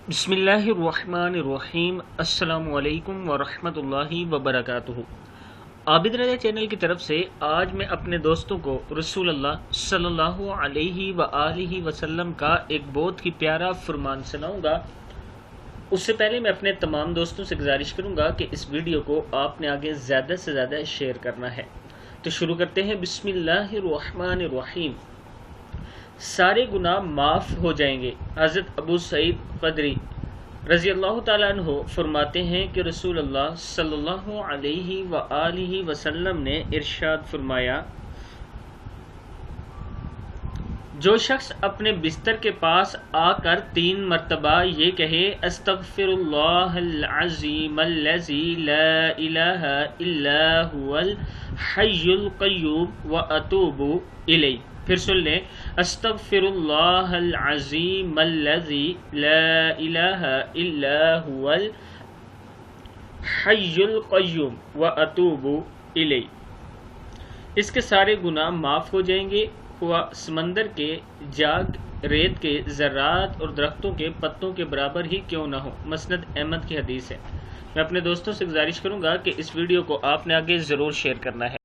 बिस्मिल्लाहिर्रहमानिर्रहीम। अस्सलामु अलैकुम वरहमतुल्लाहि वबरकातुहू। आबिद रजा चैनल की तरफ से आज मैं अपने दोस्तों को रसूल अल्लाह सल्लल्लाहु अलैहि वआलिहि वसल्लम का एक बहुत ही प्यारा फरमान सुनाऊंगा। उससे पहले मैं अपने तमाम दोस्तों से गुजारिश करूंगा कि इस वीडियो को आपने आगे ज़्यादा से ज़्यादा शेयर करना है। तो शुरू करते हैं। बिस्मिल्लाहिर्रहमानिर्रहीम। सारे गुनाह माफ़ हो जाएंगे। हज़रत अबू सईद ख़दरी रज़ी अल्लाह ताला अन्हु फरमाते हैं कि रसूल अल्लाह सल्लल्लाहु अलैहि वआलिहि वसल्लम ने इरशाद फरमाया, जो शख्स अपने बिस्तर के पास आकर 3 मरतबा ये कहे, अस्तग़फिरुल्लाहल अज़ीमल्लज़ी ला इलाहा इल्ला हुवल हय्युल क़य्यूम व अतूबु इलैह। फिर सुन लें, अस्तग़फिरुल्लाहल अज़ीमल्लज़ी ला इलाहा इल्ला हुवल हय्युल क़य्यूम व अतूबु इलैह। इसके सारे गुनाह माफ़ हो जाएंगे, वह समंदर के जाग, रेत के ज़र्रात और दरख्तों के पत्तों के बराबर ही क्यों ना हो। मसनद अहमद की हदीस है। मैं अपने दोस्तों से गुजारिश करूंगा कि इस वीडियो को आपने आगे ज़रूर शेयर करना है।